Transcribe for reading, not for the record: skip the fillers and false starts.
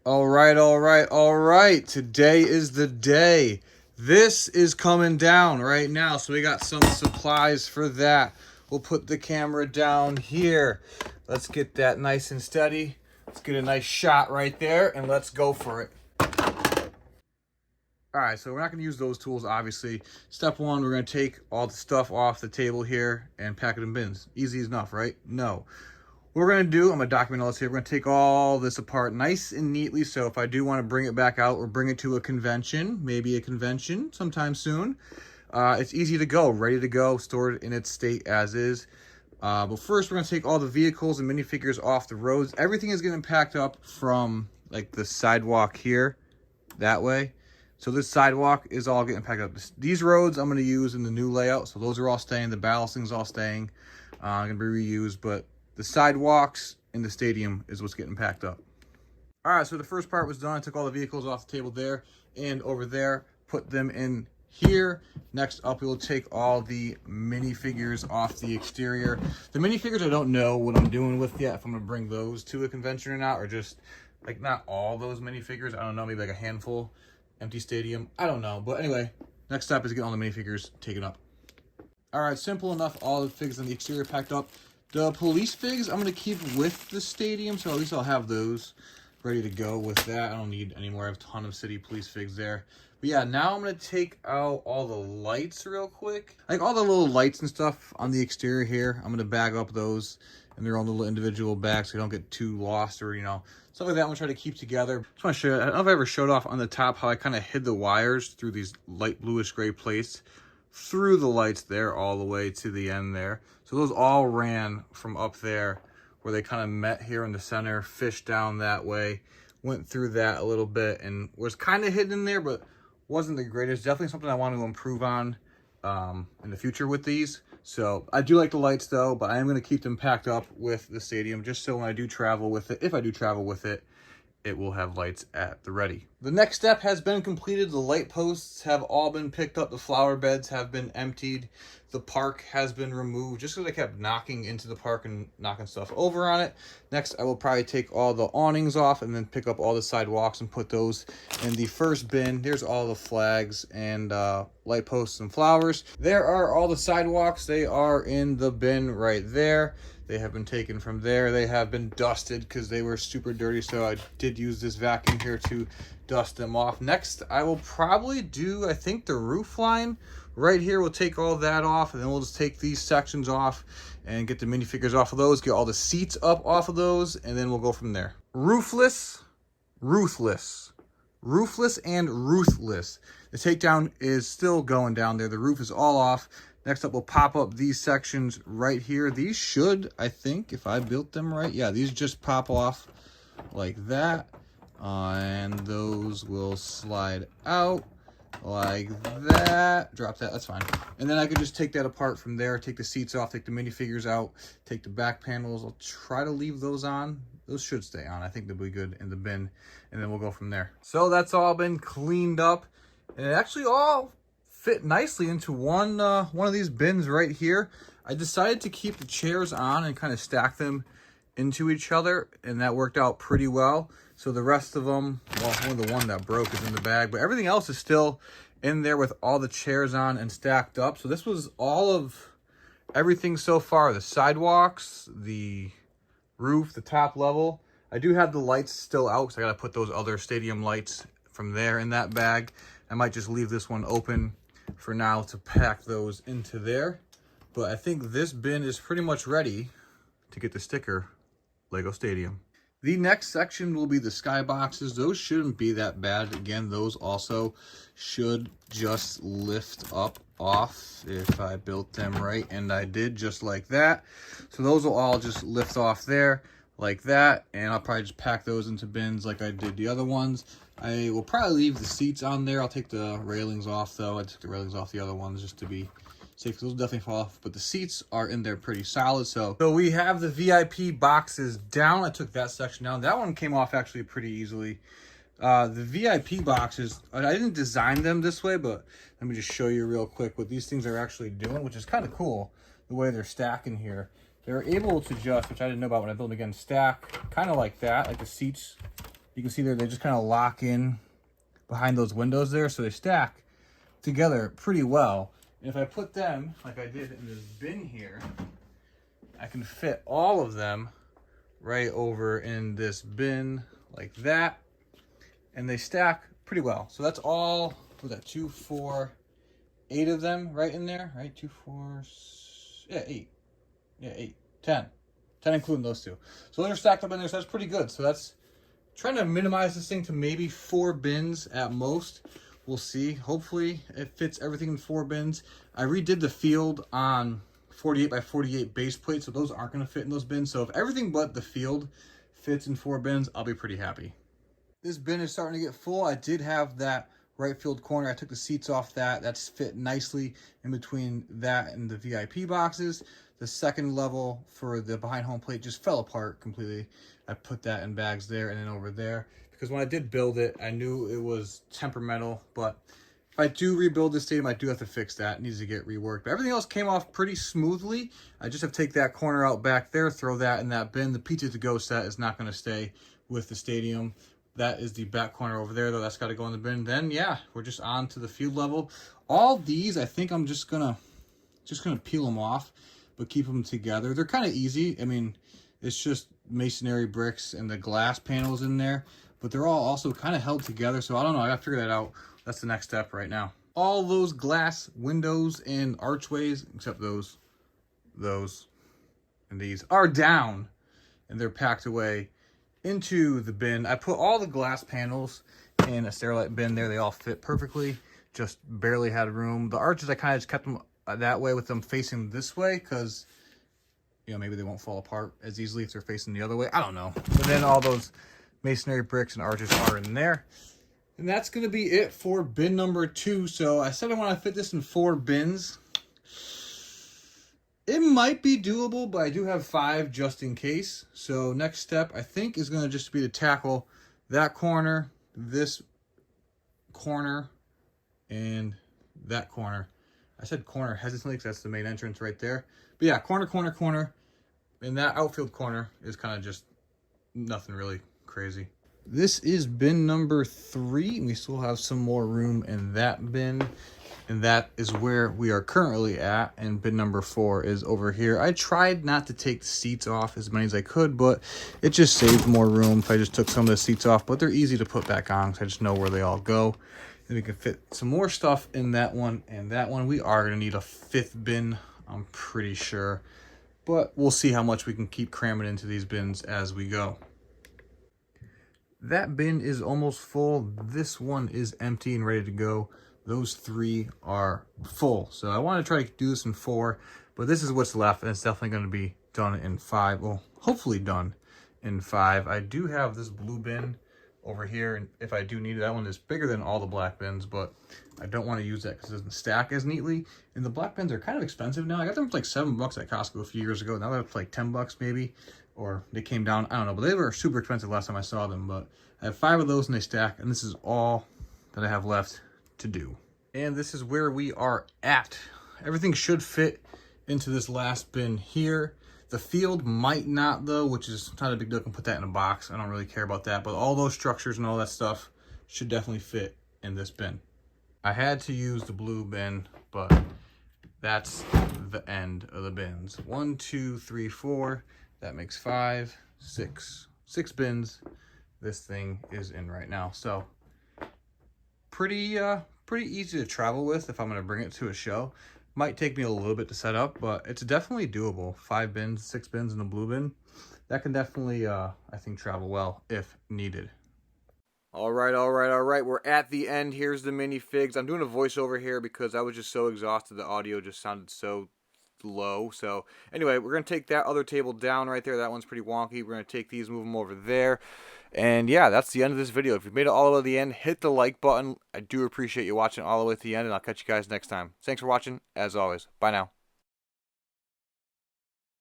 All right. Today is the day. This is coming down right now. So we got some supplies for that. We'll put the camera down here. Let's get that nice and steady. Let's get a nice shot right there and let's go for it. All right, so we're not going to use those tools, obviously. Step one, we're going to take all the stuff off the table here and pack it in bins. Easy enough, right? No. What we're going to do, I'm going to document all this here. We're going to take all this apart nice and neatly. So if I do want to bring it back out or bring it to a convention, maybe a convention sometime soon, it's easy to go, ready to go, stored in its state as is. But first, we're going to take all the vehicles and minifigures off the roads. Everything is getting packed up from like the sidewalk here, that way. So this sidewalk is all getting packed up. These roads I'm going to use in the new layout. So those are all staying. The ballasting's all staying. Going to be reused. But the sidewalks in the stadium is what's getting packed up. All right, so the first part was done. I took all the vehicles off the table there and over there. Put them in here. Next up, we'll take all the minifigures off the exterior. The minifigures I don't know what I'm doing with yet. If I'm going to bring those to a convention or not. Or just, like, not all those minifigures. I don't know, maybe like a handful. Empty stadium, I don't know. But anyway, next step is getting all the minifigures taken up. All right, simple enough. All the figs on the exterior packed up. The police figs I'm going to keep with the stadium, so at least I'll have those ready to go with that. I don't need any more. I have a ton of city police figs there. But yeah, now I'm going to take out all the lights real quick. Like all the little lights and stuff on the exterior here. I'm going to bag up those in their own little individual bags so they don't get too lost or, stuff like that. I'm going to try to keep together. Just want to show you, I don't know if I ever showed off on the top how I kind of hid the wires through these light bluish gray plates through the lights there all the way to the end there. So those all ran from up there where they kind of met here in the center, fished down that way, went through that a little bit and was kind of hidden in there, but wasn't the greatest. Definitely something I want to improve on in the future with these. So I do like the lights though, but I am going to keep them packed up with the stadium just so when I do travel with it, if I do travel with it, it will have lights at the ready. The next step has been completed. The light posts have all been picked up. The flower beds have been emptied. The park has been removed just because I kept knocking into the park and knocking stuff over on it. Next, I will probably take all the awnings off and then pick up all the sidewalks and put those in the first bin. Here's all the flags and light posts and flowers. There are all the sidewalks. They are in the bin right there. They have been taken from there. They have been dusted because they were super dirty. So I did use this vacuum here to dust them off. Next, I will probably do, I think, the roof line right here. We'll take all that off and then we'll just take these sections off and get the minifigures off of those, get all the seats up off of those, and then we'll go from there. Roofless, ruthless. Roofless and ruthless. The takedown is still going down there. The roof is all off. Next up, we'll pop up these sections right here. These should, I think, if I built them right, yeah, these just pop off like that. And those will slide out like that. Drop that, that's fine. And then I could just take that apart from there, take the seats off, take the minifigures out, take the back panels. I'll try to leave those on. Those should stay on. I think they'll be good in the bin. And then we'll go from there. So that's all been cleaned up. And it actually all fit nicely into one of these bins right here. I decided to keep the chairs on and kind of stack them into each other, and that worked out pretty well. So the rest of them, well, only the one that broke is in the bag, but everything else is still in there with all the chairs on and stacked up. So this was all of everything so far. The sidewalks, the roof, the top level. I do have the lights still out because I got to put those other stadium lights from there in that bag. I might just leave this one open for now to pack those into there. But I think this bin is pretty much ready to get the sticker Lego Stadium. The next section will be the skyboxes. Those shouldn't be that bad. Again, those also should just lift up off if I built them right, and I did just like that. So those will all just lift off there like that, and I'll probably just pack those into bins like I did the other ones. I will probably leave the seats on there. I'll take the railings off though. I took the railings off the other ones just to be safe. Those will definitely fall off, but the seats are in there pretty solid. So we have the VIP boxes down. I took that section down. That one came off actually pretty easily. The VIP boxes, I didn't design them this way, but let me just show you real quick what these things are actually doing, which is kind of cool, the way they're stacking here. They're able to just, which I didn't know about when I built them again, stack kind of like that, like the seats You can see there, they just kind of lock in behind those windows there, so they stack together pretty well. And if I put them, like I did in this bin here, I can fit all of them right over in this bin like that, and they stack pretty well. So that's all, was that 2, 4, 8 of them right in there, right? 2, 4, yeah, 8. Yeah, 8, 10. 10 including those two. So they're stacked up in there, so that's pretty good. So that's trying to minimize this thing to maybe 4 bins at most. We'll see. Hopefully it fits everything in 4 bins. I redid the field on 48 by 48 base plates, so those aren't going to fit in those bins. So if everything but the field fits in 4 bins, I'll be pretty happy. This bin is starting to get full. I did have that right field corner. I took the seats off that. That's fit nicely in between that and the VIP boxes. The second level for the behind home plate just fell apart completely. I put that in bags there and then over there, because when I did build it, I knew it was temperamental, but if I do rebuild this stadium, I do have to fix that. It needs to get reworked. But everything else came off pretty smoothly. I just have to take that corner out back there, throw that in that bin. The pizza to go set is not going to stay with the stadium. That is the back corner over there, though. That's got to go in the bin. Then, yeah, we're just on to the field level. All these, I think I'm just gonna peel them off, but keep them together. They're kind of easy. I mean, it's just masonry bricks and the glass panels in there, but they're all also kind of held together. So I don't know. I got to figure that out. That's the next step right now. All those glass windows and archways, except those, and these, are down, and they're packed away into the bin. I put all the glass panels in a Sterilite bin there. They all fit perfectly, just barely had room. The arches, I kind of just kept them that way with them facing this way, because, you know, maybe they won't fall apart as easily if they're facing the other way. I don't know. And then all those masonry bricks and arches are in there. And that's going to be it for bin number 2. So I said I want to fit this in 4 bins. It might be doable, but I do have 5 just in case. So next step, I think, is going to just be to tackle that corner, this corner, and that corner. I said corner hesitantly because that's the main entrance right there. But yeah, corner, corner, corner. And that outfield corner is kind of just nothing really crazy. This is bin number 3. We still have some more room in that bin. And that is where we are currently at. And bin number 4 is over here. I tried not to take the seats off as many as I could, but it just saved more room if I just took some of the seats off. But they're easy to put back on because I just know where they all go. And we can fit some more stuff in that one and that one. We are going to need a 5th bin, I'm pretty sure. But we'll see how much we can keep cramming into these bins as we go. That bin is almost full. This one is empty and ready to go. Those 3 are full. So I want to try to do this in 4, but this is what's left, and it's definitely going to be done in 5. Well, hopefully done in 5. I do have this blue bin over here, and if I do need it, that one is bigger than all the black bins, but I don't want to use that because it doesn't stack as neatly. And the black bins are kind of expensive now. I got them for like $7 at Costco a few years ago. Now they're for like $10 maybe, or they came down, I don't know, but they were super expensive last time I saw them. But I have 5 of those and they stack, and this is all that I have left to do. And this is where we are at. Everything should fit into this last bin here. The field might not though, which is not a big deal. I can put that in a box. I don't really care about that, but all those structures and all that stuff should definitely fit in this bin. I had to use the blue bin, but that's the end of the bins. 1, 2, 3, 4. That makes 5, 6. 6 bins this thing is in right now. So pretty easy to travel with if I'm going to bring it to a show. Might take me a little bit to set up, but it's definitely doable. 5 bins, 6 bins in a blue bin. That can definitely, I think, travel well if needed. All right. We're at the end. Here's the minifigs. I'm doing a voiceover here because I was just so exhausted. The audio just sounded so low. So anyway, we're going to take that other table down right there. That one's pretty wonky. We're going to take these, move them over there. And yeah, that's the end of this video. If you've made it all the way to the end, hit the like button. I do appreciate you watching all the way to the end, and I'll catch you guys next time. Thanks for watching, as always. Bye now.